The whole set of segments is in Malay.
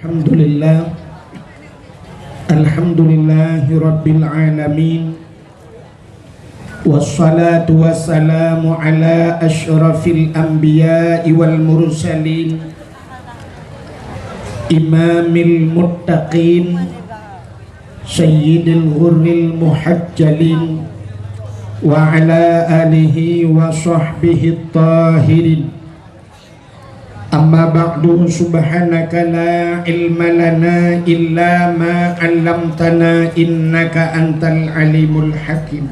Alhamdulillah, alhamdulillahi rabbil alamin, wassalatu wassalamu ala asyrafil anbiya'i wal mursalin, imamil muttaqin, sayyidil ghurril muhajjalin, wa ala alihi wa sahbihi tahirin. Amma ba'du, subhanaka la ilma lana illa ma 'allamtana innaka antal alimul hakim.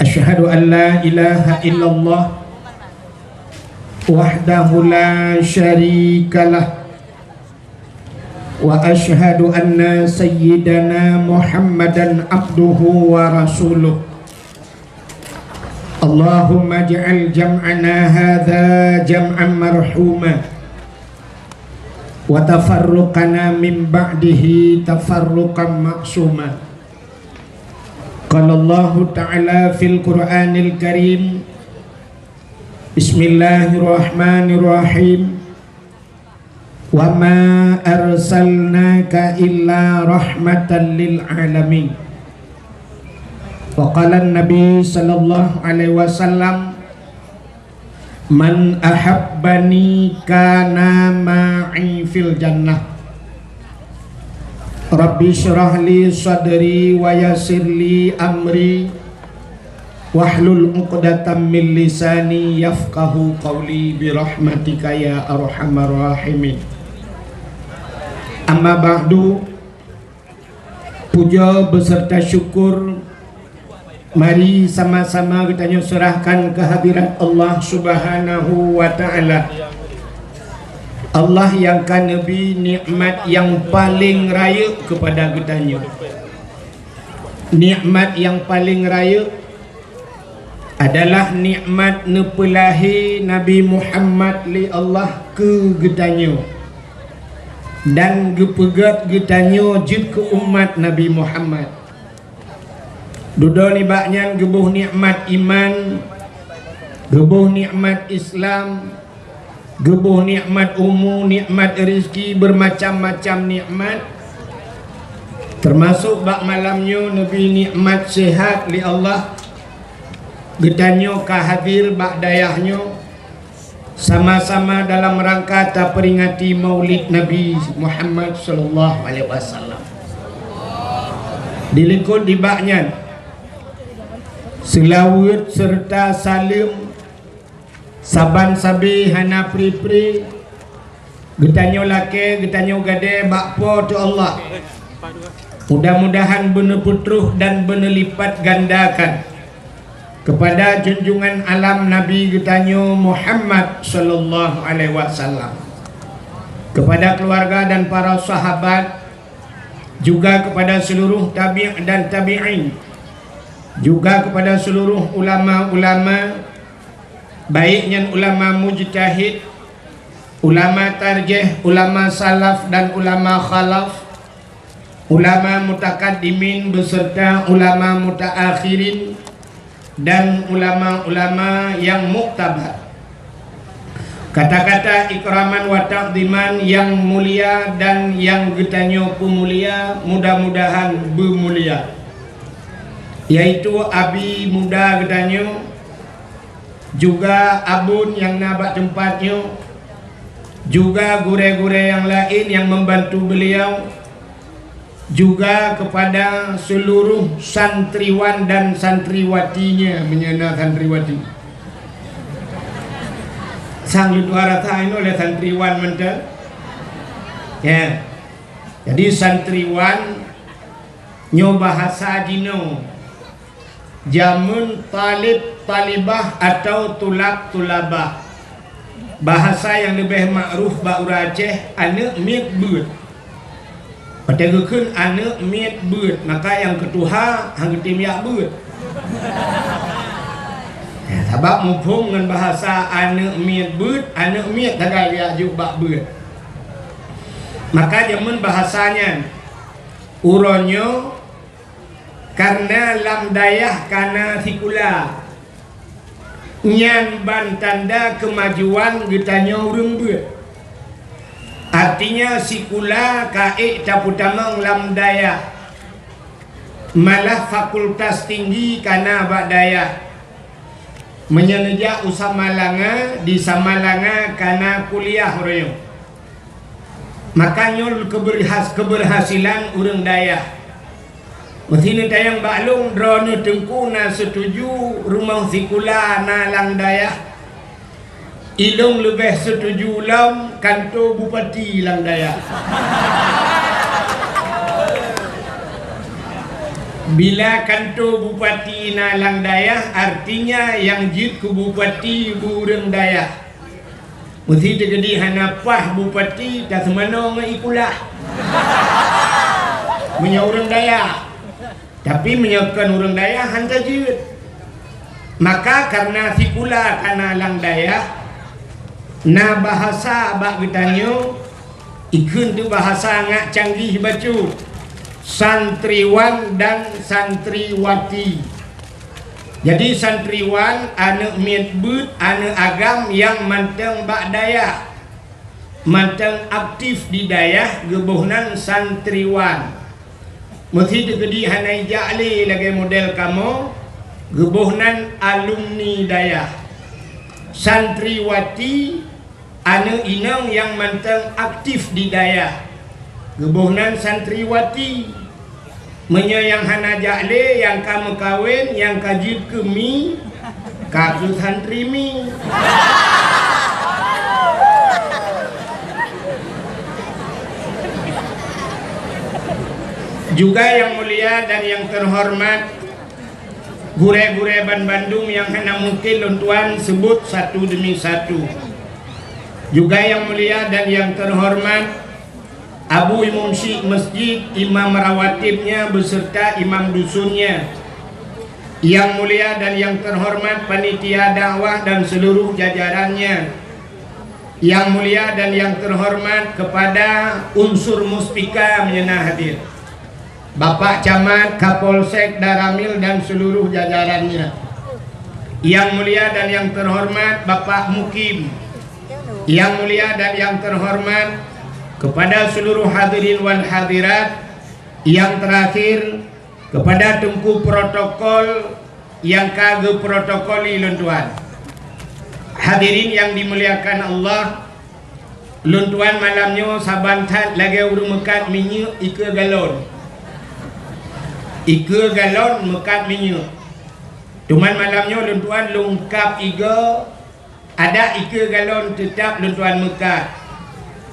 Asyhadu an la ilaha illallah wahdahu la syarikalah wa asyhadu anna sayyidana Muhammadan abduhu wa rasuluh. Allahumma ja'al jam'ana hadha jam'an marhuma wa tafarruqana min ba'dihi tafarruqan maksuma. Qala Allah ta'ala fil Qur'anil Karim, Bismillahirrahmanirrahim, wa ma arsalnaka illa rahmatan lil alamin. Wa qala an-nabi sallallahu alaihi wasallam, man ahabbani kana ma'i fil jannah. Rabbi syrah li sadri wa yassir li amri wahlul 'uqdatam min lisani yafqahu qawli bi rahmatika ya arhamar rahimin. Amma ba'du, puja beserta syukur mari sama-sama kita serahkan kehadirat Allah Subhanahu wa ta'ala. Allah yang kan Nabi nikmat yang paling raya kepada kitanya. Nikmat yang paling raya adalah nikmat nepelahi Nabi Muhammad li Allah ke kitanya dan gepegat kitanya jid ke umat Nabi Muhammad. Dudo ni baknya gebuh nikmat iman, gebuh nikmat Islam, gebuh nikmat umum, nikmat rezeki, bermacam-macam nikmat. Termasuk bak malamnya Nabi nikmat sehat li Allah. Getanyo kahadir bak dayahnya sama-sama dalam rangka ta peringati Maulid Nabi Muhammad sallallahu alaihi wasallam. Dilingkut di baknya selawat serta salim saban sabi hana pri-pri getanyo lake getanyo gade bakpo tu Allah. Mudah-mudahan benar putruh dan benar lipat gandakan kepada junjungan alam Nabi getanyo Muhammad sallallahu alaihi wasallam, kepada keluarga dan para sahabat, juga kepada seluruh tabi' dan tabi'in, juga kepada seluruh ulama-ulama, baiknya ulama mujtahid, ulama tarjih, ulama salaf dan ulama khalaf, ulama mutakaddimin beserta ulama mutaakhirin, dan ulama-ulama yang muktabar. Kata-kata ikraman wa taqdiman yang mulia dan yang getanyo pemulia, mudah-mudahan bermulia, yaitu abi muda getanyo, juga abun yang nabak tempatnya, juga gure-gure yang lain yang membantu beliau, juga kepada seluruh santriwan dan santriwatinya, menyana santriwati sang luar ini oleh santriwan mentah ya. Jadi santriwan nyo bahasa Jino, jamun talib talibah atau tulab tulabah. Bahasa yang lebih makruf ba'ura Aceh, anak miet beut. Patagukun anak miet beut, maka yang ketuha hang timyak beut. Ya, sebab mumpung dengan bahasa anak miet beut, anak miet tagai dia juga beut. Maka jamun bahasanya uronyo karena lam dayah kana sikula nyan ban tanda kemajuan getanya urang beut. Artinya sikula kaik caputamang lam daya, malah fakultas tinggi kana bak daya, menyenejak usah malanga di samalanga kana kuliah royo. Makanya keberhasilan urang daya. Mesina tayang baklung drone tengku na setuju rumah sikula na lang daya. Ilong lebih setuju lam kantor bupati lang daya. Bila kantor bupati na lang daya, artinya yang jid ke bupati burung daya. Mesti terjadi hanapah bupati tak semana ngikulah. Punya orang daya. Tapi menyakan orang daya hantar jid. Maka karena sikula kana lang daya, na bahasa bak getanyo ikun tu bahasa ngak canggih bacu. Santriwan dan santriwati. Jadi santriwan ane mietbut ane agam yang manteng bak daya, manteng aktif di daya gebohnan santriwan. Mesti tegedi hanai ja'li lagi model kamu gebohnan alumni daya. Santriwati ane inang yang manteng aktif di daya, gebohnan santriwati. Menyayang hana ja'li yang kamu kawin yang kajib kemi kaku santri mi. Juga yang mulia dan yang terhormat gure-gure Bandung yang hana mungkin luntuan sebut satu demi satu. Juga yang mulia dan yang terhormat Abu Imam Syekh Masjid, imam rawatibnya beserta imam dusunnya. Yang mulia dan yang terhormat panitia dakwah dan seluruh jajarannya. Yang mulia dan yang terhormat kepada unsur muspika menyenah hadir, Bapak Camat, Kapolsek Daramil dan seluruh jajarannya. Yang mulia dan yang terhormat Bapak Mukim. Yang mulia dan yang terhormat kepada seluruh hadirin wal hadirat. Yang terakhir kepada tengku protokol yang kagak protokoli luntuan. Hadirin yang dimuliakan Allah, luntuan malamnya sabantat lagi urung mekat minyak ika galon. Ika galon mekat minyak. Cuman malamnya luntuan lengkap iga, ada ika galon tetap luntuan mekat.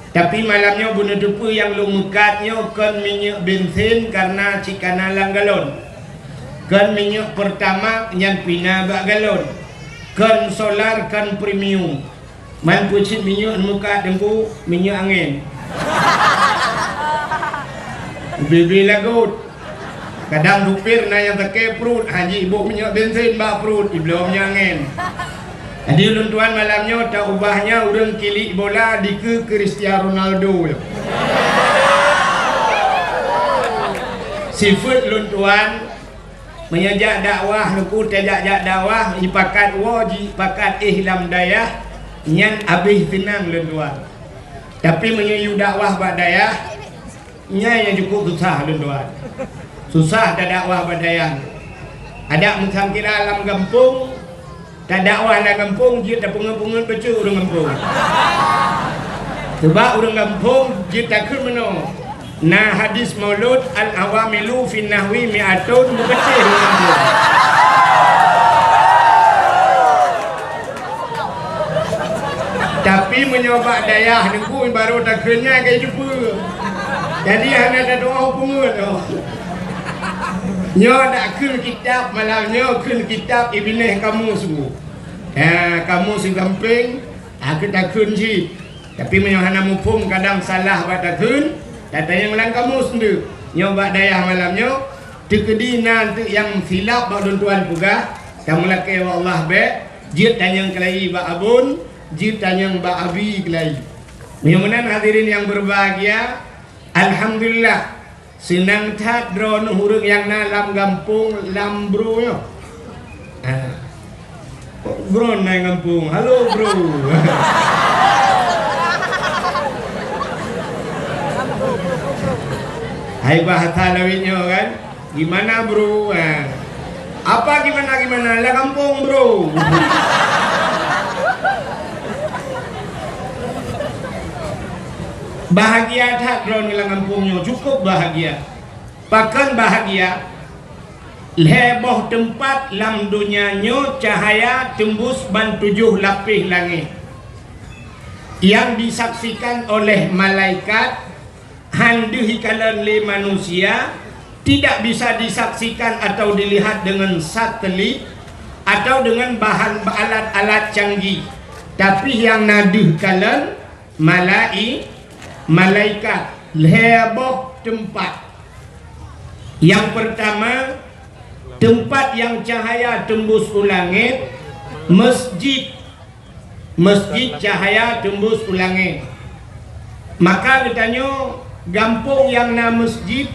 Tapi malamnya guna depu yang lu mekatnya kan minyak bensin karena cikana lang galon. Kan minyak pertama yang pina bak galon. Kan solar kan premium. Man pucit minyak mekat dengku minyak angin. Bibi lagut. Kadang dupir na yang teke perut haji ibu minyak bensin bak perut ibelumnya angin. Jadi luntuan malamnya tak ubahnya urang kilik bola di ke Cristiano Ronaldo. Sifat luntuan menyajak dakwah nuku tajak dakwah ipakat waji pakat ihlam daya nyan abih tenang luntuan. Tapi menyayu dakwah bak daya nya yang cukup susah luntuan. Susah dah dakwah bak daya. Ada macam kira alam kampung tak dakwah nak kampung, dia tak pungut-pungut baca orang kampung. Sebab orang kampung, dia tak ke mana. Nah hadis maulud al-awamilu fin nahwi mi'atun baca orang kampung. Tapi menyoba dayah nunggu baru tak kena kayak jumpa. Jadi hanya ada doa pungut. Nyo nak kun kitab malam nyo kun kitab Ibneh Kamus semua. Kamu si gamping, aku tak kun si. Tapi menyohana mufum kadang salah buat tak kun. Tata yang lang kamus tu. Nyo buat dayah malam nyo. Tekedi nanti yang silap buat tuan pugah. Kamu laki Allah be. Jid tanyang kelai ba abun. Jid tanyang ba abi kelai. Mudah-mudahan hadirin yang berbahagia. Alhamdulillah. Senang tak drone hurung yang dalam kampung lambru yo. Bro naik kampung. Halo bro. Hai bahasa lawitnya kan. Gimana bro? Apa gimana lah kampung bro. Bahagia tak kalau nilang kampungnya, cukup bahagia. Bahkan bahagia leboh tempat lam dunianya cahaya tembus ban 7 lapis langit yang disaksikan oleh malaikat, handuhi kalan le manusia, tidak bisa disaksikan atau dilihat dengan satelit atau dengan bahan alat-alat canggih, tapi yang naduh kalan malaikat leboh tempat. Yang pertama, tempat yang cahaya tembus ke langit, masjid cahaya tembus ke langit. Maka ditanya gampung yang na masjid,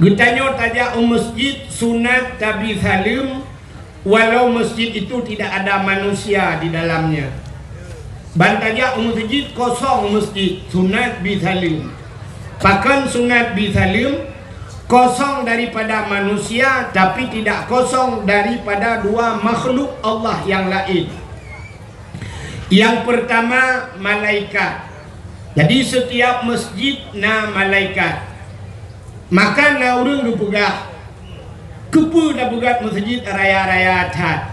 ditanya tajak masjid sunat tabi salim, walau masjid itu tidak ada manusia di dalamnya. Bantajak masjid kosong, masjid sunat bi salim. Bahkan sunat bi salim kosong daripada manusia, tapi tidak kosong daripada dua makhluk Allah yang lain. Yang pertama malaikat. Jadi setiap masjid na malaikat. Maka na urang dipegah kepu dah pegat masjid raya-raya that.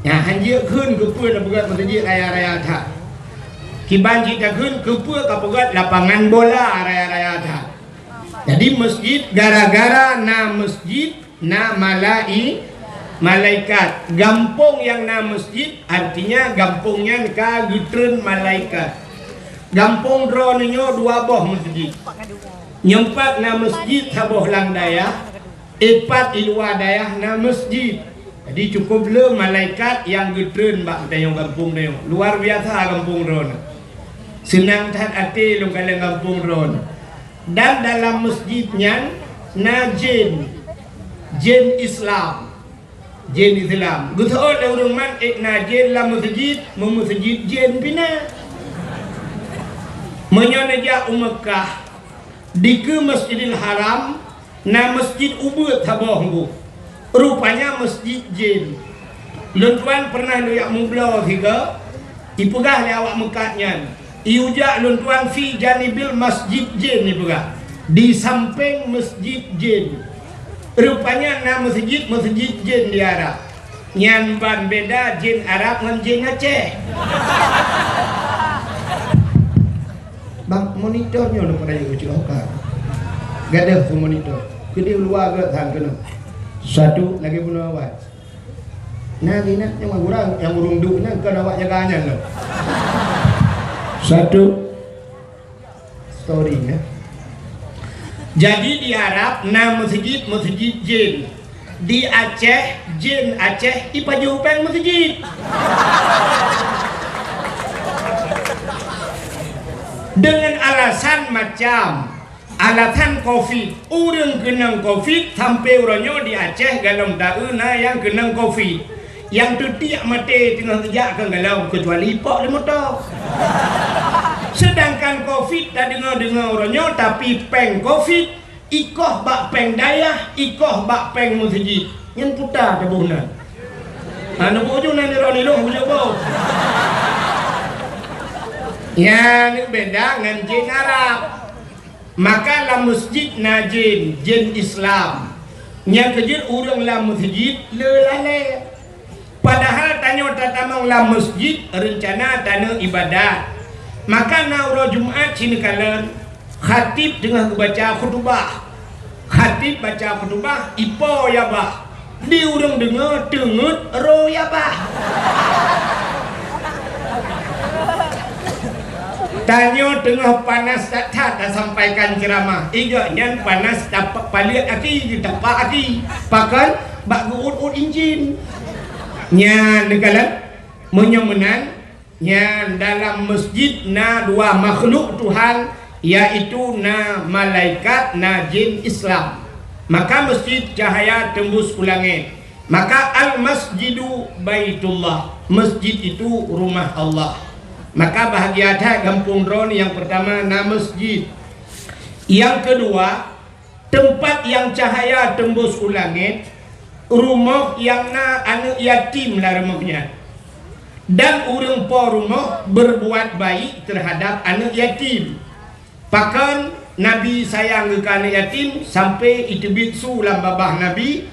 Ya hanjir keun kepu dah pegat masjid raya-raya that. Kiban kita keun kepu ka pegat lapangan bola raya-raya that. Jadi masjid gara-gara na masjid na malaikat. Gampung yang na masjid artinya gampungnya ka gitreun malaikat. Gampung droninya 2 boh masjid. Nyempat na masjid saboh lang dayah, epat ilua dayah na masjid. Jadi cukup le malaikat yang gitreun bak tayong gampung dayo. Luar biasa gampung dron. Senang tat ati lu kala gampung dron. Dan dalam masjidnya na jin Islam. Gusto le urang man na jin la masjid, masjid jin pina. Menyonaja Mekah di ke Masjidil Haram na masjid ubud haboh. Rupanya masjid jin. Luntuan pernah lu yak mubla tiga ipegah le awak Mekahnya. Iujak luntuan fi janibil masjid jin ni pegah di samping masjid jin. Rupanya nama masjid jin di Arab. Nyan ban beda jin Arab dengan jin Aceh. Bang monitornya udah pernah juga cilokar. Gak ada monitor. Kedua luar ke tang kena. Satu lagi bunuh awak. Nah ini yang kurang yang urung duknya kan awak jaganya loh. Satu story ya. Jadi di Arab nama masjid jin. Di Aceh jin Aceh ipajupeng masjid. Dengan alasan macam alasan COVID, orang kena COVID sampai orangnya di Aceh galam dauna yang kena COVID. Yang tu tiap mati tengah sejak ke galau kecuali ipok di motor. Sedangkan COVID tak dengar orangnya, tapi peng COVID ikoh bak peng dayah, ikoh bak peng masjid. Yang putar tabuhna. Anu bojo nanti roni long bojo bo. Ya, ini beda dengan jin Arab. Maka la masjid na jin Islam. Yang kejut urang la masjid lelale. Padahal tanya tatamang la masjid rencana tanah ibadat. Maka nauro Jumat sini kalian khatib dengan baca khutbah. Khatib baca khutbah ipo ya bah. Di urang dengar tengut ro ya bah. Tanya tengah panas tak sampaikan ceramah. Iga nyan panas dapat paliat aki dapat aki. Pakan bak guut injin. Nyan nekalan menyemenan nyan dalam masjid na dua makhluk Tuhan, yaitu na malaikat na jin Islam. Maka masjid cahaya tembus ke langit. Maka al-masjidu baitullah. Masjid itu rumah Allah. Maka bahagia ada kampung drone yang pertama na masjid. Yang kedua, tempat yang cahaya tembus ke langit, rumah yang na anak yatim lah rumahnya. Dan orang po rumah berbuat baik terhadap anak yatim. Pakan Nabi sayang ke anak yatim sampai itu bitsu lam babah Nabi,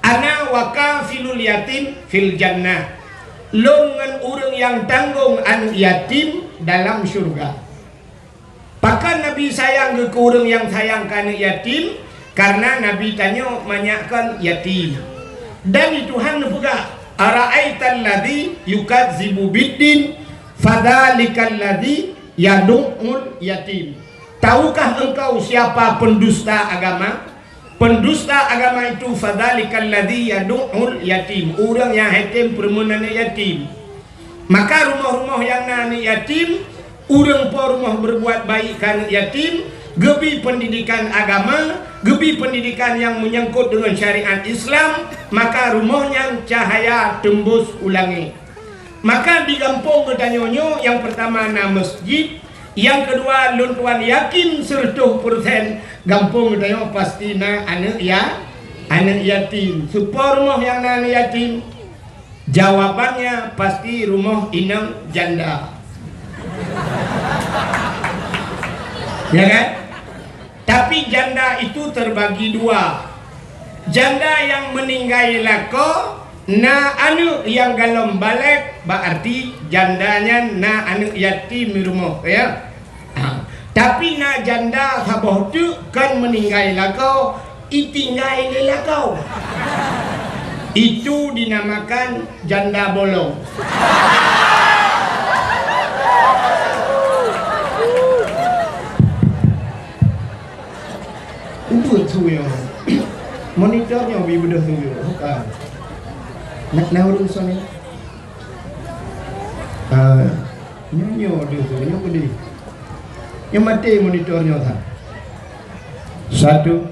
ana wakafilul yatim fil jannah. Longan orang yang tanggung anak yatim dalam syurga. Pakan Nabi sayang ke orang yang sayang ke anak yatim karena Nabi tanya menyakan yatim. Dan itu Tuhan juga ara'aital ladzi yukadzibu biddin fadzalikal ladzi yad'ul yatim. Tahukah engkau siapa pendusta agama? Pendusta agama itu fadzalikal ladzi yad'ul yatim, orang yang yatim permunan yatim. Maka rumah-rumah yang anak yatim, orang po rumah berbuat baik kan yatim, gebi pendidikan agama, gebi pendidikan yang menyangkut dengan syariat Islam, maka rumahnya cahaya tembus ulangi. Maka di kampung ketanyonyo, yang pertama na masjid, yang kedua luntuan yakin 100% kampung ketanyo pasti na anak yatim. Supaya rumah yang na anak yatim, jawabannya pasti rumah inang janda. Ya kan? Tapi janda itu terbagi dua. Janda yang meninggal lako, na anu yang galom balik, berarti jandanya na anu yatim di rumah, ya. Tapi na janda saboh tu kan meninggal lako, itinggal lako. Itu dinamakan janda bolong. Suyo monitornya bi bedah suyo bukan nak nauru sone nyo de suyo kudi yang mati monitornya tha satu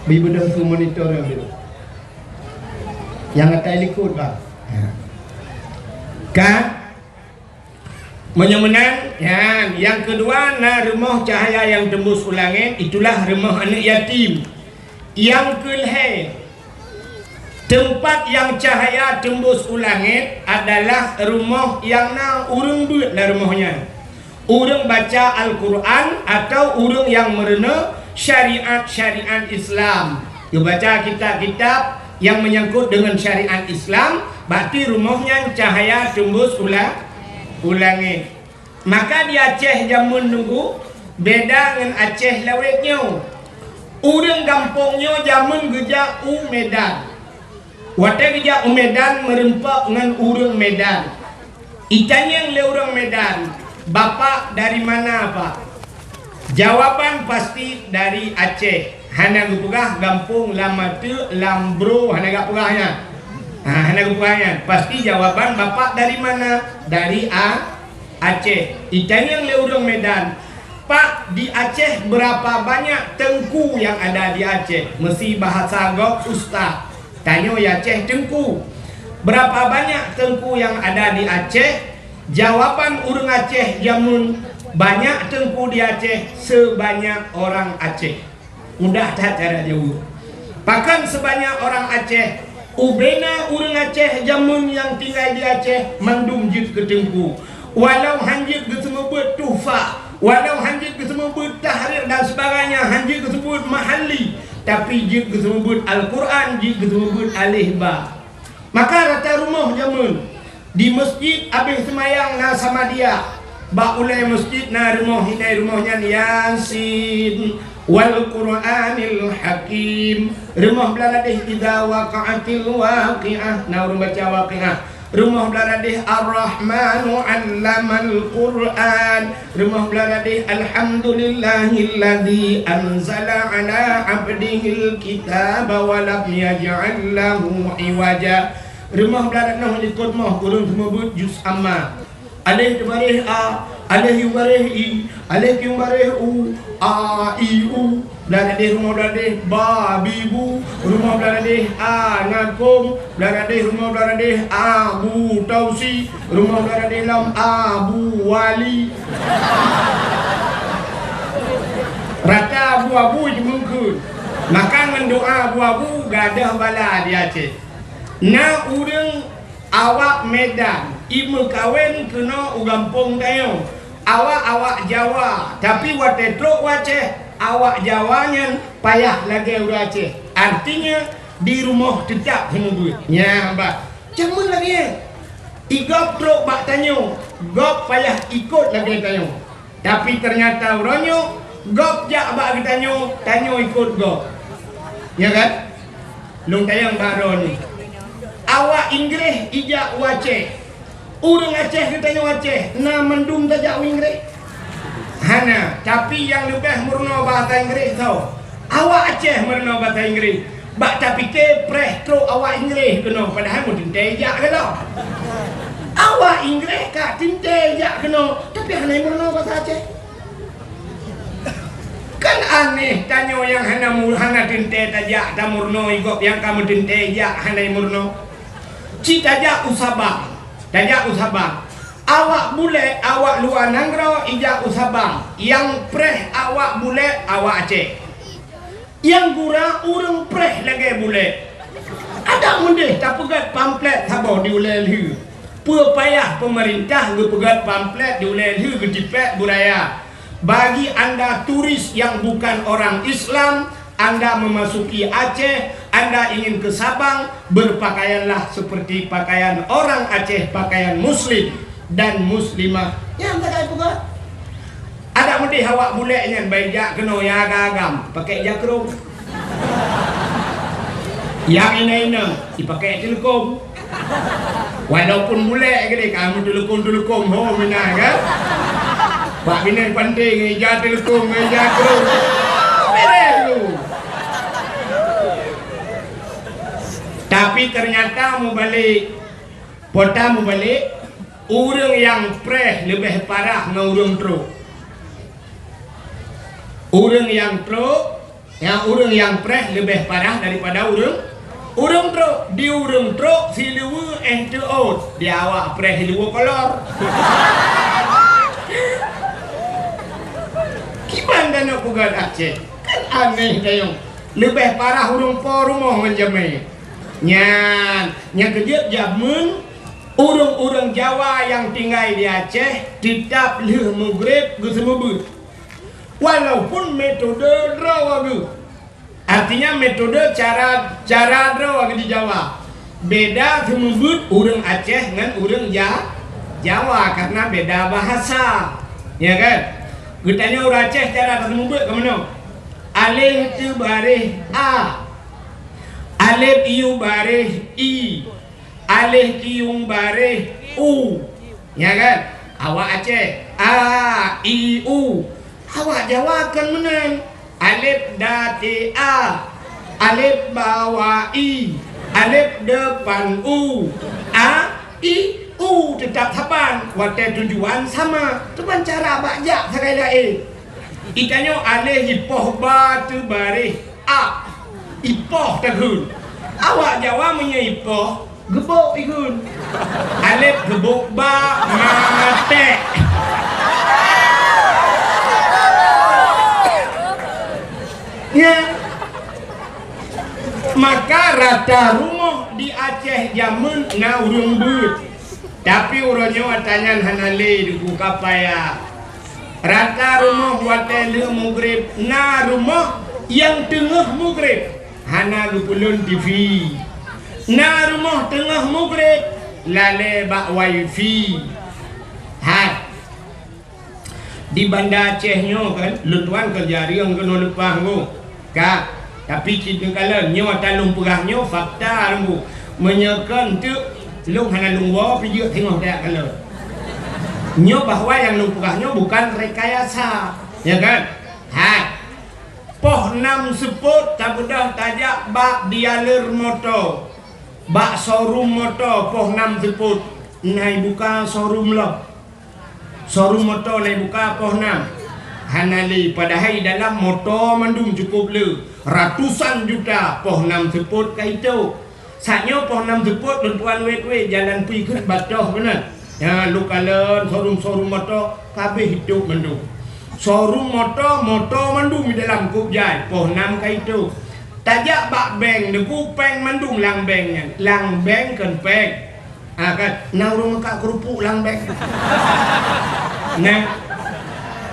bi bedah su monitornya bi yang atai likut ba kan menyemenan ya. Yang kedua na rumah cahaya yang tembus ke langit, itulah rumah anak yatim. Yang kelih, tempat yang cahaya tembus ke langit adalah rumah yang na urang buat lah rumahnya. Urang baca Al-Quran atau urang yang merena syariat Islam. Dia baca kitab-kitab yang menyangkut dengan syariat Islam, berarti rumahnya cahaya tembus ulangi. Maka di Aceh jamun nunggu beda dengan Aceh lawetnya. Urang kampungnya jamun geja Medan. Wate geja Medan merempak dengan urang Medan. Itanya le urang Medan, bapak dari mana Pak? Jawaban pasti dari Aceh. Hana gupugah kampung Lamatu Lambro hana gapugahnya. Hana gupugahnya. Pasti jawaban bapak dari mana? Dari Aceh. Itanya le urang Medan. Pak, di Aceh berapa banyak tengku yang ada di Aceh? Mesti bahasa gok ustaz. Tanya ya Aceh tengku. Berapa banyak tengku yang ada di Aceh? Jawaban urang Aceh jamun banyak tengku di Aceh sebanyak orang Aceh. Mudah tak cara jauh. Bahkan sebanyak orang Aceh. Ubena urang Aceh jamun yang tinggal di Aceh mandum jid ke tengku. Walau hanjit disebut tuhfa, walau hanjit disebut tahrir dan sebagainya, hanjit disebut mahalli, tapi jid disebut Al-Quran, jid disebut alih-ba. Maka rata rumah jamun di masjid habis semayang na sama dia, ba ulai masjid na rumah hinai rumahnya Yasin wal Qur'anil Hakim. Rumah beladih idza waqa'atil waqi'ah, na urang baca waqi'ah. Rumah beladih Ar-Rahmanu 'allamal Qur'an. Rumah beladih Alhamdulillahilladzi anzala 'ala 'abdihil kitaba wa lam yaj'al lahu 'iwaja. Rumah beladih ikut mah kurang semebut juz amma. Alih barih a, alih barih i, alih barih u, a i u. Beladih rumah beladih ba bibu, rumah beladih a ngakum, beladih rumah beladih abu tausi, rumah beladih lam abu wali. Rata abu-abu je mungkin. Maka mendoa abu-abu gadah bala di Aceh. Na urang awak Medan, ibu kawin kena ugampung tayo. Awak Jawa, tapi wate truk Aceh, awak Jawanya payah lagi udah Aceh. Artinya di rumah tetap semua duit. Ya, mbak. Cuma lagi igop truk bak tanyo, gop payah ikut lagi tanyo. Tapi ternyata uronyo gop jak bak tanyo, tanyo ikut gop. Ya kan? Lung tayang baru ni. Awak Inggeris ijak Aceh. Urang Aceh kita tanya Aceh, na mendung tajak Inggris. Hana, tapi yang lebih murno bahasa Inggris tau. Awak Aceh murno bahasa Inggris. Bak tapi ke preh truk awak Inggris kena padahal mu tinte jak kena. Awak Inggris kak tinte jak kena, tapi hana murno bahasa Aceh. Kan aneh tanya yang hana tinte tajak ta murno igop yang kamu tinte jak hana murno. Cita jak usabang. Tajak usabang. Awak bule, awak luar Nanggro ijak usabang. Yang preh awak bule, awak Aceh. Yang gura urang preh lagi bule. Ada mundih tak pegat pamflet sabar di ulai lhu. Pua payah pemerintah pegat pamflet di ulai lhu ke Dipek Buraya. Bagi anda turis yang bukan orang Islam, Anda memasuki Aceh, Anda ingin ke Sabang, berpakaianlah seperti pakaian orang Aceh, pakaian muslim dan muslimah. Yang tak ada juga. Ada mesti awak buleknya baik kena ya agam, pakai jakrum. Yang ini dipakai telekom. Walaupun bulek gede kamu telekom ho mina kan. Pak bina penting ngeja telekom ngeja jakrum. Tapi ternyata mau balik pota mau balik urang yang preh lebih parah dengan urang truk. Urang yang truk, urang yang preh lebih parah daripada urang truk. Di urang truk si lewu di awak preh lewu kolor. Gimana nak pugat Aceh? Kan aneh kayong. Lebih parah urang po rumah menjamai. Nya kejap jamun urang-urang Jawa yang tinggal di Aceh tetap leh maghrib ke semebut. Walaupun metode drawagu. Artinya metode cara drawagu di Jawa. Beda semebut urang Aceh dengan urang Jawa karena beda bahasa. Ya kan? Getanya urang Aceh cara semebut ke mana? Alih tu barih a. Alif iu bareh i, alif kiung bareh u, ya kan? Awak Aceh a i u, awak Jawa kan menang. Alif dati a, alif bawah i, alif depan u, a i u tetap saban. Waktu tujuan sama, cuman cara bajak sekali lagi. Ikannya alif hipoh batu bareh a. Ipoh tahun. Awak Jawa punya ipoh gebok ikun. Alif gebok ba mate. Ya. Maka rata rumah di Aceh jamun na urung but. Tapi urangnya watanyan hanale di buka paya. Rata rumah watele maghrib na rumah yang tengah maghrib. Hana lupulun TV. Na rumah tengah maghrib lale bak wifi. Di Banda Acehnya kan lutuan kerja riang kena lepah ngo. Kak, tapi kita kala nyo talung perahnya fakta rembu. Menyekan tu lung hana lung wa pijak tengok dak kala. Nyo bahwa yang lung perahnya bukan rekayasa, ya kan? Poh 6 seput tak mudah tajak bak dialir motor. Bak showroom motor poh 6 seput. Nai buka showroom lah. Showroom motor nai buka poh 6. Hanali padahal dalam motor mandung cukup le. Ratusan juta poh 6 seput kah itu. Saatnya poh 6 seput tuan wek jalan pergi ke Batoh benar. Ya lu kalen showroom motor kabeh hidup mandung. showroom motor mandum di dalam kubjai poh 6 ka itu tajak bak beng deku peng mandum lang bengnya lang beng kan peng kan naurung mekak kerupuk lang beng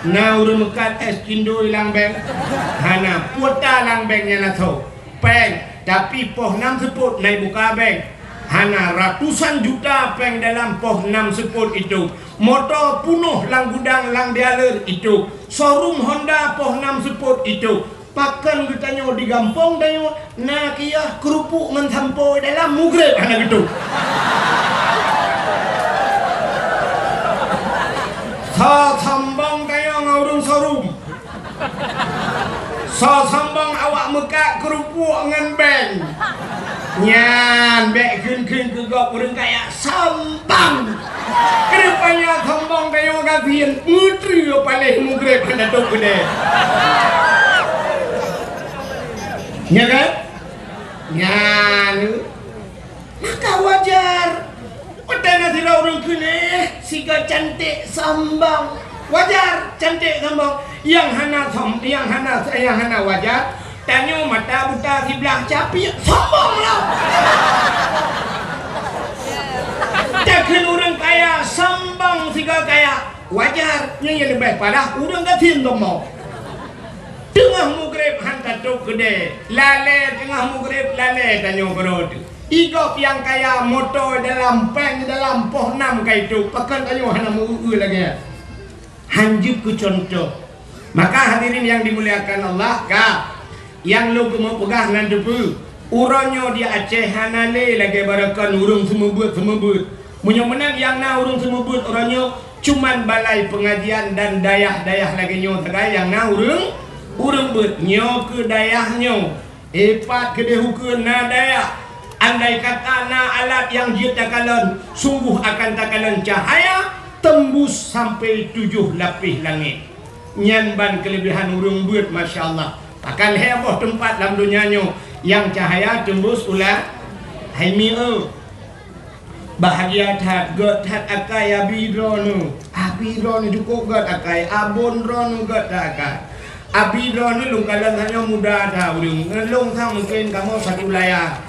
naurung mekat es cindoi lang beng hana puta lang bengnya nato peng tapi poh 6 seput naik buka beng hana ratusan juta peng dalam poh 6 seput itu motor punuh lang gudang lang dialer itu showroom Honda poh 6 seput itu pakan kita di gampong dayo na kiyah kerupuk mencampur dalam mugrib hana gitu sambang kayo ngurung showroom sambang awak mekak kerupuk ngan beng nyan bek kun ke gok urang kaya sambang kerupanya sambang kayo gabian mutri paleh mugrib hana tok gede nya kan nyan maka wajar Padahal tidak orang kene siga cantik sambang wajar cantik sambang yang hana wajar tanya mata buta sebelah capi sambang lah takkan orang kaya sambang siga kaya wajar yang lebih parah orang gatin tomau tengah mugrib hantar tok gede lale tengah mugrib lale tanya perut igop yang kaya motor dalam peng dalam poh 6 kayak itu pakan ayo hana mau lagi hanjup ke contoh maka hadirin yang dimuliakan Allah yang lu mau pegah nan debu uronyo di Aceh hanale lagi barakan urung semebut punya menang yang na urung semebut uronyo cuman balai pengajian dan dayah lagi nyo tegai yang na urung but nyo ke dayahnya epat ke dehu na dayah andai kata na alat yang dia takalan sungguh akan takalan cahaya tembus sampai 7 lapis langit nyanban kelebihan urung buat Masya Allah akan heboh tempat dalam dunianya yang cahaya tembus ulah haimi bahagia that akai abidronu cukup got akai abon ronu got akai abidronu lungkalan hanya mudah dah urung ngelung sang mungkin kamu satu layar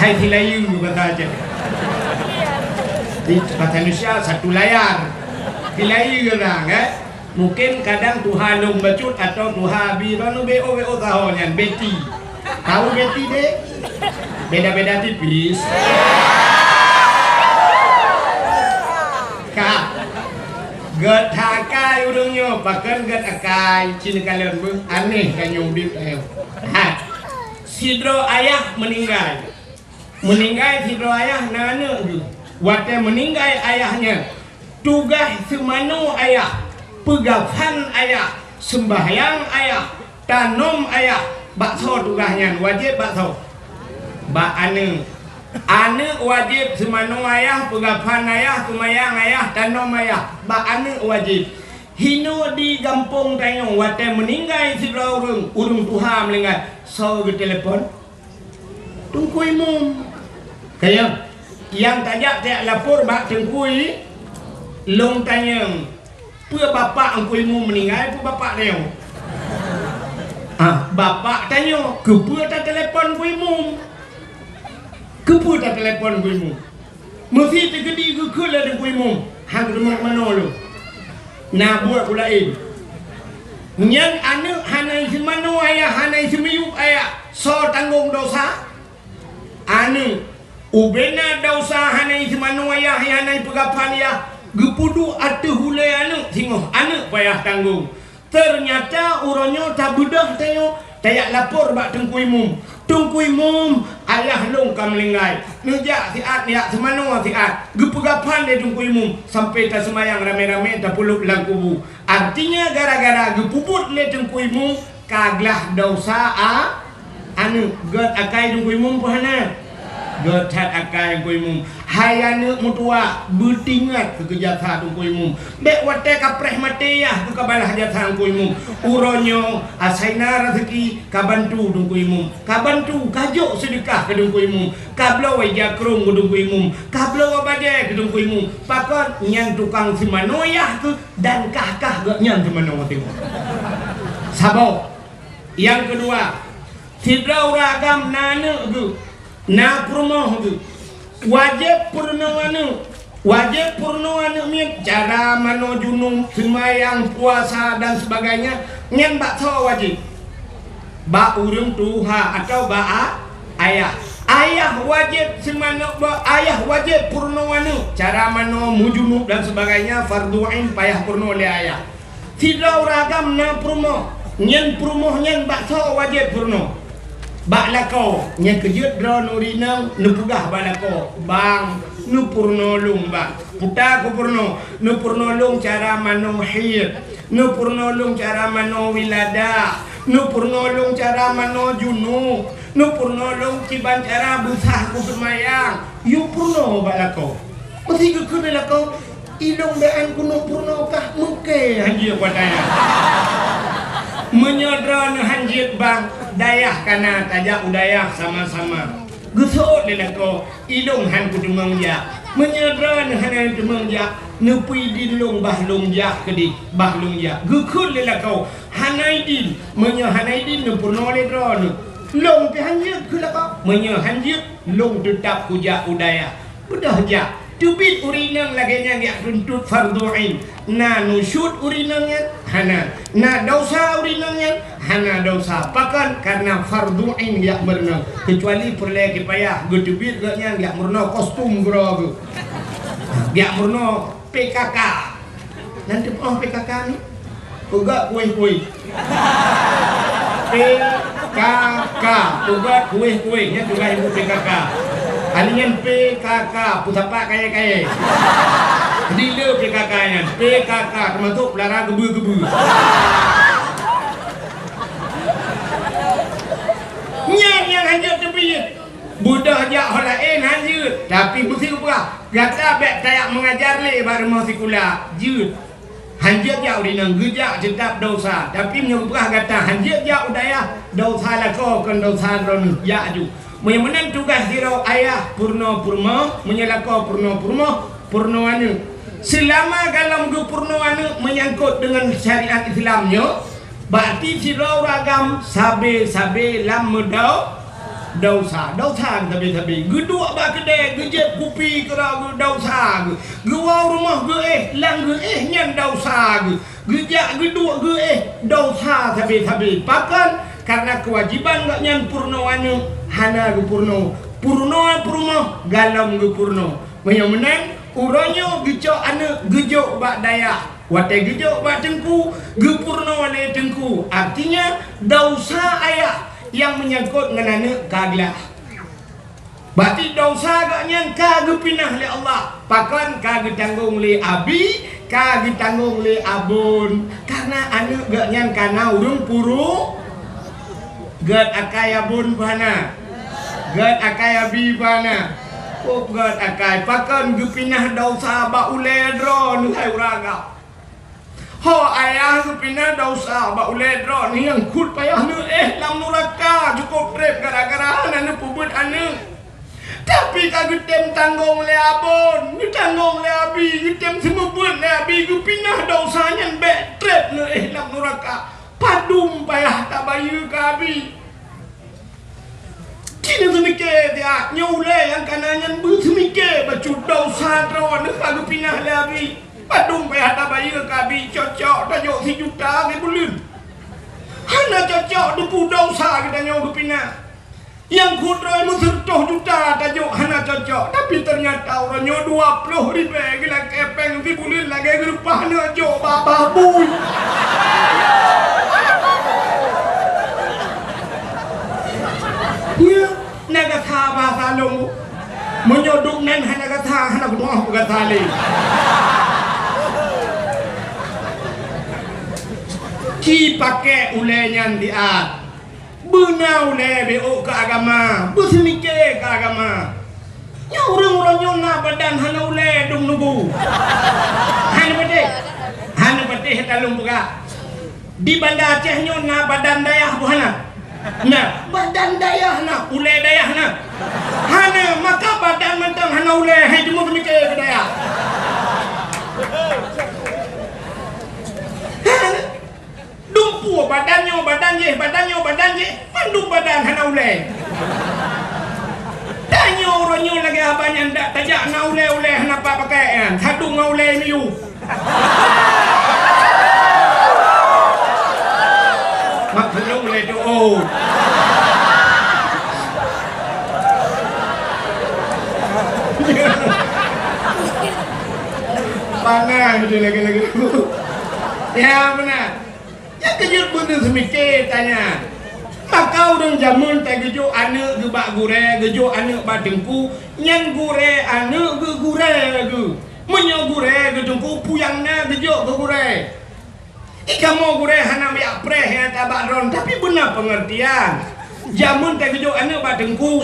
hai tilayu kata aja di kata Indonesia satu layar tilayu orang mungkin kadang Tuhan long bacut atau Tuhan biron bo tahunya Betty tahu Betty deh beda-beda tipis kak gak akai urungnya bahkan gak akai cina kalian aneh kan nyubit sidro ayah meninggal sidro ayah nana waktu meninggal ayahnya tugas semano ayah pegapan ayah sembahyang ayah tanam ayah bakso tugasnya wajib bakso ane wajib semano ayah pegapan ayah sembahyang ayah tanam ayah ane wajib hino di kampung tayong waktu meninggal sidro urung Tuhan meninggal so ke telepon tungkui mum kaya yang tajak tak lapor bak tengkui long tanyang pua bapak angkui mum meninggal pua bapak tayong bapak tanya kepua tak telepon kui mum kepua tak telepon kui mum mesti tergedi ke kula dengan kui mum hang rumah mana lu na buat pulain yang anak hanai semano ayah hanai semiyup ayah so tanggung dosa anu ubena dosa hanai semano ayah hanai pegapan ya gepudu atu hulai anu tengok anak payah tanggung ternyata uronyo tak budah tayo tayak lapor bak tengkui mum ayah long kam linggai nujak siat ya semano siat gepegapan de tengkui mum sampai tak semayang rame-rame tak puluk lang kubu artinya gara-gara gepuput le tengkui mum kaglah dosa anu god akai tengkui mum pohana god hat akai tengkui mum hayana mutua bertingat ke jatah tungku imum bek wate kapreh mateyah ke kabalah jatah tungku imum uronyo asaina rezeki kabantu tungku imum kabantu kajuk sedekah ke tungku imum kablo wajakrung ke tungku imum kablo wabade ke tungku imum pakon nyan tukang simanoyah tu dan kah gak nyan simano tengok sabau. Yang kedua tidak ragam nana tu na purmoh tu wajib purnoanu min cara mano junung semayang puasa dan sebagainya nyen bak so wajib ba urung tuha atau ba ayah wajib semana ba ayah wajib purnoanu cara mano mujunub dan sebagainya fardu ain payah purno le ayah tidak ragam na purmoh nyen purmoh nyen bak so wajib purno bak lako nyen kejut dro nurinang nepugah bak lako bang nu purno lung bang puta ku purno nu purno lung cara mano hir nu purno lung cara mano wilada nu purno lung cara mano junub nu purno lung ciban cara busah ku semayang yu purno bak lako mesti ke kena lako ilung bean ku nu purno kah muke hanjir padanya menyodron hanjir bang dayah kana tajak udayah sama-sama gesot le lako ilung han ku demang ja menyodron han demang ja nepui din long bah long ja kedi bah long ja gekut le lako hanai din menyo hanai din ne purno le dron long pe hanjir ku lako menyo hanjir long tetap ku ja udayah udah ja tubit urinang laganya ya tuntut fardu ain na nusyud urinangnya hana na dosa urinangnya hana dosa pakan karena fardu ain ya berenang kecuali perle kipayah getubit gaknya ya murno kostum grogu ya murno PKK nanti PKK ni uga kuih PKK uga kuih nya juga ibu PKK alingan PKK pusapa kaya dila PKK nya PKK termasuk pelara gebu yang hanya tepi budak jak holain hanya tapi mesti apa kata bek tayak mengajar le baru mau sekolah jut hanjir jak udinang gejak tetap dosa tapi menyebutlah kata hanjir jak udayah dosa lako kan dosa ron ya ju menyamanan tugas diro ayah purno menyelako purno anu selama dalam ge purno anu menyangkut dengan syariat Islamnya berarti siro ragam sabe lam dosa sabe gedua ba kedai gejep kupi kera dosa gewa rumah ge lang ge nyan dosa gejak gedua ge dosa sabe pakan karena kewajiban gak nyan purno anu hana ge purno galam ge purno menyamenan uronyo gejok anu gejok bak daya wate gejok bak tengku ge purno wane tengku artinya dosa ayah yang menyangkut dengan anu kaglah berarti dosa gak nyan kage pinah le Allah pakan kage tanggung le abi kage tanggung le abun karena anu gak nyan kana urung puru gad akaya bun bana gad akaya bi bana gad akai pakan gepinah dosa ba uledro nu hai uraga ho ayah gepinah dosa ba uledro ni yang kut payah nu lam nuraka cukup trip gara-gara anu pubut anu tapi kagak tem tanggung le abon ni tanggung le abi tem semubut le abi gepinah dosanya be trip nu lam nuraka padum payah tak bayu kabi kini semike dia nyule yang kanannya bu semike bacu dosa rawan kagak pinah labi padum payah tak bayu kabi cocok tajuk 1 juta ke bulan hana cocok 20 dosa kita nyau pinah yang kudrai mu 100 juta tajuk hana cocok tapi ternyata orangnya 20 ribu gila kepeng di bulan lagi gerupah nyojo bababuy ya naga tha bahasa long menyoduk nen naga tha hana kudoh kata le ki pakai ulenyan diat benau le beo ke agama bersemike ke agama nya urang-urang nyona badan hana ule dung nubu hana patih talung buka di Banda Aceh nyona badan dayah buhana nah badan dayah na ule dayah na hana maka badan mentang hana ule hai cuma mikir ke dayah dumpu badan je pandu badan hana ule tanya orangnya lagi abang yang tak tajak na ule hana apa pakaian satu ngaule miu mak belum ule tu oh panas dia lagi ya benar ya kejut bener semikir tanya maka orang jamun tak gejuk anak ge bak gure gejuk anak bak dengku nyang gure anak ge gure ge menyo gure ge dengku puyangna gejuk ge gure ikamu gure hana yak preh ya tabak ron tapi benar pengertian jamun tak gejuk anak bak dengku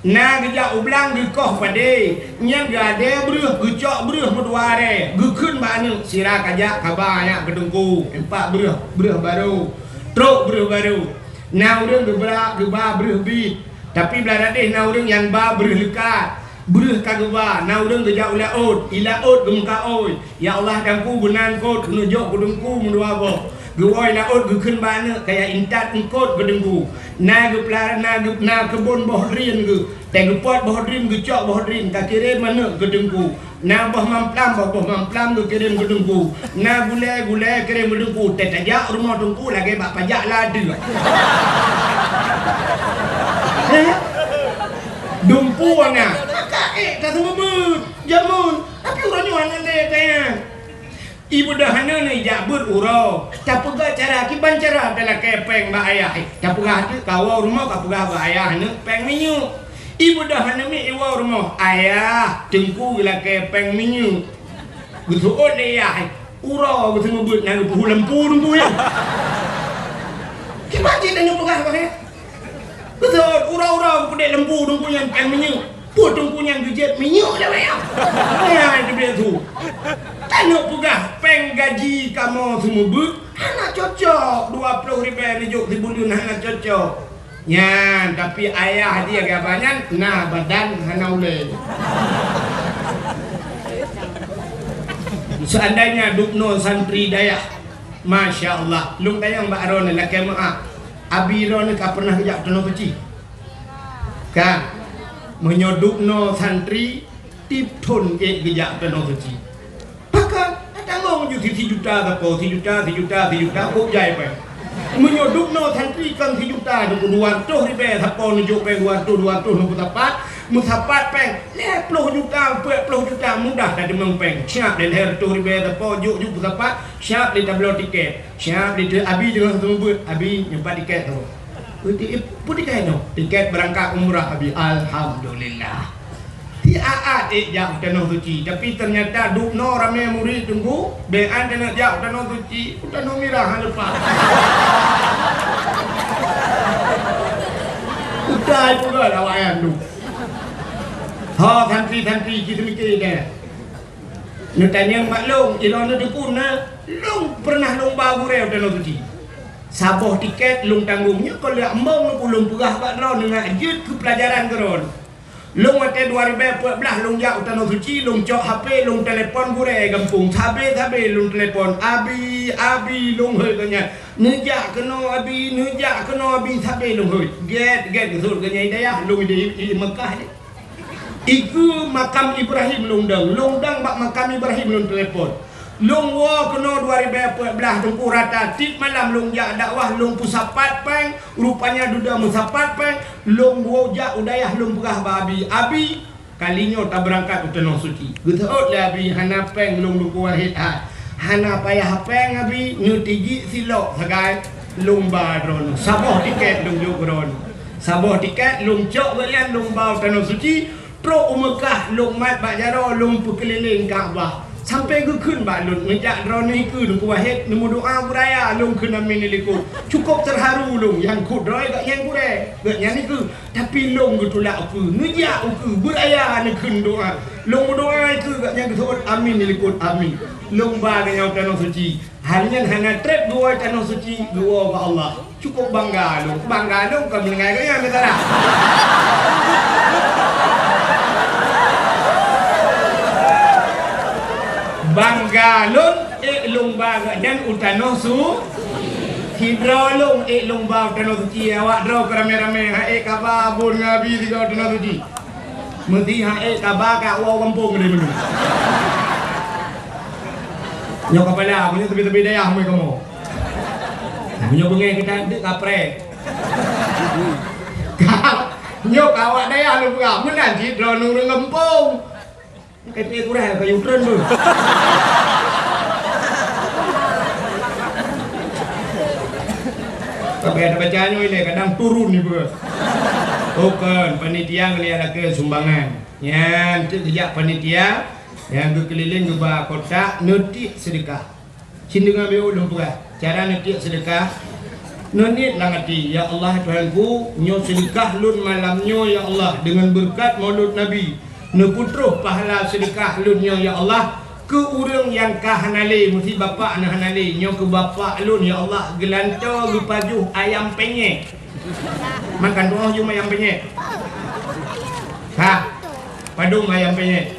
na gejak ublang gekoh pade nyang gade breuh gecok breuh meduare gekeun banu sira kajak kabanya gedengku empat breuh baru truk breuh baru na urang gebra geba breuh bi tapi beladeh na urang yang ba breuh lekat breuh kageba na urang gejak ulaut ilaut gemka oi ya Allah dangku benan kot nujok gedengku mendua boh Gawai laut gekeun bana kaya intat ngkot gedengku na geplar na kebun boh rin ge teh gepot boh rin gecok boh rin ka kirim mana gedengku na boh mamplam ge kirim gedengku na gule kirim gedengku teh tajak rumah dengku lagi bak pajak ladu dumpu na maka tak semua jamun tapi orangnya ande tanya ibu dah hana ni jabut uro capuga cara kiban cara adalah kepeng ba ayah capuga tu kawau rumah capuga ba ayah ni peng minyu ibu dah hana mi iwa rumah ayah tengku la kepeng minyu gitu ode ya uro gitu ngebut nang puhu lempu tunggu ya kiban cik dan capuga ba ya betul uro kude lempu tunggu yang peng minyu put tunggu yang gejet minyu dah ya ya itu dia tu tanya pugah peng gaji kamu semua but anak cocok 20 ribu nijuk di bulan anak cocok ya tapi ayah dia gabanyan nah badan hana ule seandainya dukno santri dayah Masya Allah lung dayang Mbak Aron laki maaf abi ron ka pernah kejak tono kecil kan menyodukno santri tip ton ke kejak tono kecil tanggung ju 3 juta tapo 3 juta kok jai pe menyoduk no santri kan 3 juta 200 ribu tapo nujuk pe 200 nu tapat pe 10 juta 40 juta mudah dah demeng peng siap dan her 2 ribu tapo juk tapat siap di tablo tiket siap di abi dengan tumbut abi nyempat tiket tu tiket no tiket berangkat umrah abi alhamdulillah aat jauh tanah suci tapi ternyata dukno ramai murid tunggu bean kena jauh tanah suci tanah mirah lepas udah pula lawayan tu ha santri kita mikir dah nu tanya maklum ilon tu pun long pernah lomba gurau tanah suci saboh tiket long tanggungnya kalau ambang pulung pegah bak ron dengan ajut ke pelajaran keron long mate 2014 long jauh tanah suci long cok HP long telefon gure gampung tabe long telefon abi long hoi kanya nejak kena abi tabe long hoi get kesul kanya dayah long di Mekah ni iku makam Ibrahim long dang bak makam Ibrahim long telefon long wa kena 2014 tengku rata tip malam long jak dakwah long pusapat peng rupanya duda musapat peng long wa jak udayah long pegah babi abi kalinya tak berangkat ke tanah suci getot lah abi hana peng long duku wahid hana payah peng abi nyutigi silok sagai long ba dron saboh tiket long juk dron saboh tiket long cok galian long ba tanah suci pro Mekah long mat bak jaro long perkeliling Kaabah sampai ke kun balun ngejak drone ke lu wahid nemu doa beraya lung ke namin nilikut cukup terharu lung yang kudroy gak yang kure gak nyani ke tapi lung ke tulak ke ngejak ke beraya ni kun doa lung doa itu gak yang kesebut amin nilikut amin lung ba dengan tanah suci hanya hana trip dua tanah suci dua ke Allah cukup bangga lung ke melengai ke yang mitara bangga lun lung ba dan utano su hidro lung lung ba utano suci awak dro rame-rame kaba bun ngabi tiga utano suci mesti kaba ka wa kampung ni mana nyok kepala punya tepi-tepi dayah mai kamu punya bengai kita dek kapre nyok awak dayah lu buka menan hidro nung kampung cái kurang kayu tren tu. Tapi ada bacanya ini kadang turun ni ber. Bukan panitia ngelihat ke sumbangan. Yang sejak panitia yang keliling ke kota nutik sedekah. Cindungan beu lumpur. Cara nutik sedekah. Nunit langati ya Allah Tuhanku nyo sedekah lun malamnyo ya Allah dengan berkat maulud Nabi. Neputruh pahala sedekah lunnya ya Allah ke urang yang kahanale mesti bapa na hanale nyo ke bapa lun ya Allah gelanto lupajuh ayam penyet makan doa jum ayam penyet ha padung ayam penyet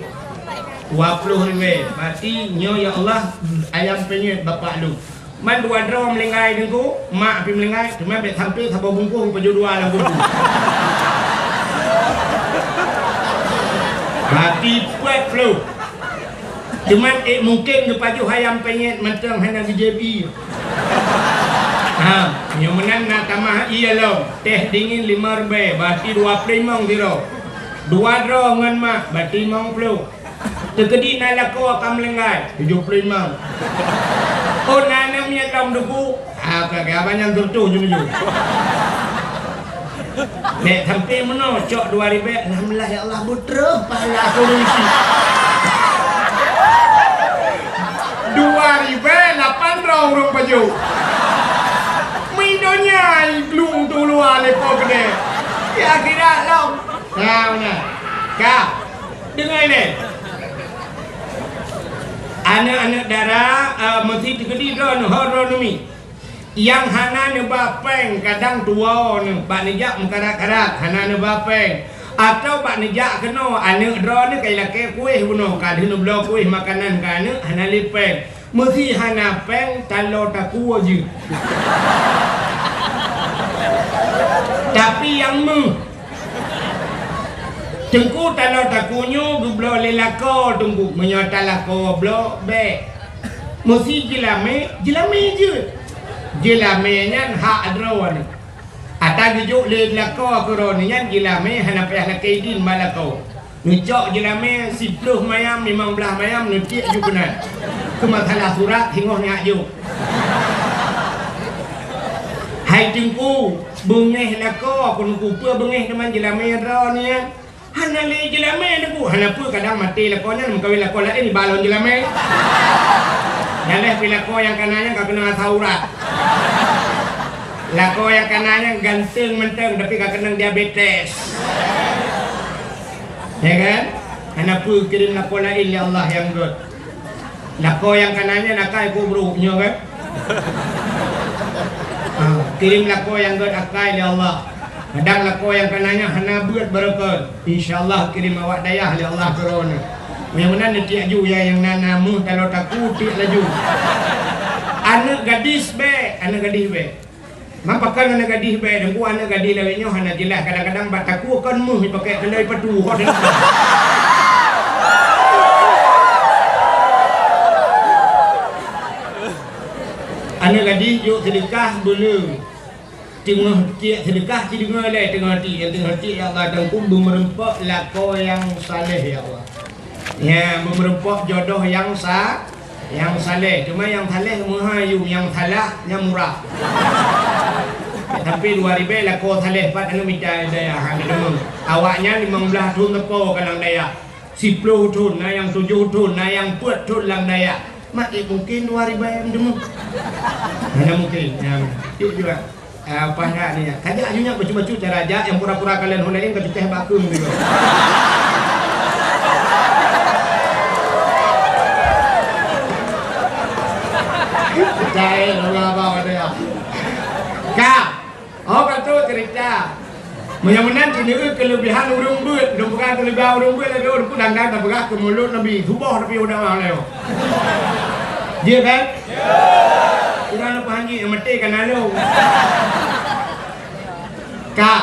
20 ribu berarti nyo ya Allah ayam penyet bapa lu man dua drum melengai dengku mak api melengai cuma bet sampai sabo bungkung paju dua lah bungkung Hati puat flu. Cuman mungkin ke paju hayam penyet macam hana BJP. Yang menang nak tamah iya lo. Teh dingin 5 rebe, berarti 2 mong diro. 2 dro ngan mak, berarti mong flu. Tekedi na lako akan melengai 75. Oh nana miat dom duku. Kagak banyak tertu jum-jum. Nek sampai mana cok 2 ribu alhamdulillah ya Allah putra pahala aku isi 2 ribu 8 rong baju mindonya lung tu luar lepo gede ya kira long kau nak kau dengar ni anak-anak darah mesti tegedi drone horonomi yang hana ne bapeng kadang tua ne bak nejak mengkarat-karat hana ne bapeng atau bak nejak kena anak dro ne kai lake kuih buno kadhe ne blo kuih makanan kana hana lipeng mesti hana peng talo taku je tapi yang tengku talo takunyo gublo lelako tunggu menyota lako blo be mesti jelame je Jilamenya hak drawan. Ata gejuk le lako koronian jilame hana payah lakaidin malako. Ngejok jilame 10 mayam 15 mayam nutik ju benar. Kemasalah surat hingohnya ju. Hai tengku bengeh lako kun kupa bengeh teman jilame dronian. Hana le jilame deku hana pu kadang mati lakonya mengkawin lako lain balon jilame. Daleh pilako yang kanannya gak kena saurat. Lako yang kanannya ganteng menteng tapi gak kena diabetes. Ya kan? Anak pun kirim lako lain ya Allah yang good. Lako yang kanannya nakai kubruknya kan? Kirim lako yang good akai ya Allah. Kadang lako yang kanannya hana buat berkat. InsyaAllah kirim awak dayah ya Allah corona. Yang mana nanti aju ya yang nanamu kalau taku tik laju. Anak gadis be. Mampakan anak gadis be dan ku anak gadis lawenya hana jelas kadang-kadang bak taku kan mu pakai kelai patu hot. Anak gadis yuk sedekah belum. Tengah sedekah tengah le tengah hati ya Allah dan ku merempok lako yang saleh ya Allah. Ya, memperempuan jodoh yang saleh. Cuma yang saleh muhayu, yang salah yang murah. Tapi 2 ribu lah kau saleh pat anu minta daya hang demung. Awaknya 15 tahun tepo kalang daya. 10 tahun, nah yang 7 tahun, nah yang 4 tahun lang daya. Mak mungkin 2000 yang demu. Mana mungkin, ya. Itu juga. Apa nak ni? Kajak ajunya bacu-bacu cara aja yang pura-pura kalian hunain ke teh bakung gitu. Percaya apa dia? Kak, oh betul cerita. Mudah-mudahan ini kelebihan urung buat, bukan kelebihan urung buat ada urung dandang tak bergerak ke mulut Nabi, tubuh tapi udah malu. Dia kan? Kita nak panggil mati kan lalu. Kak,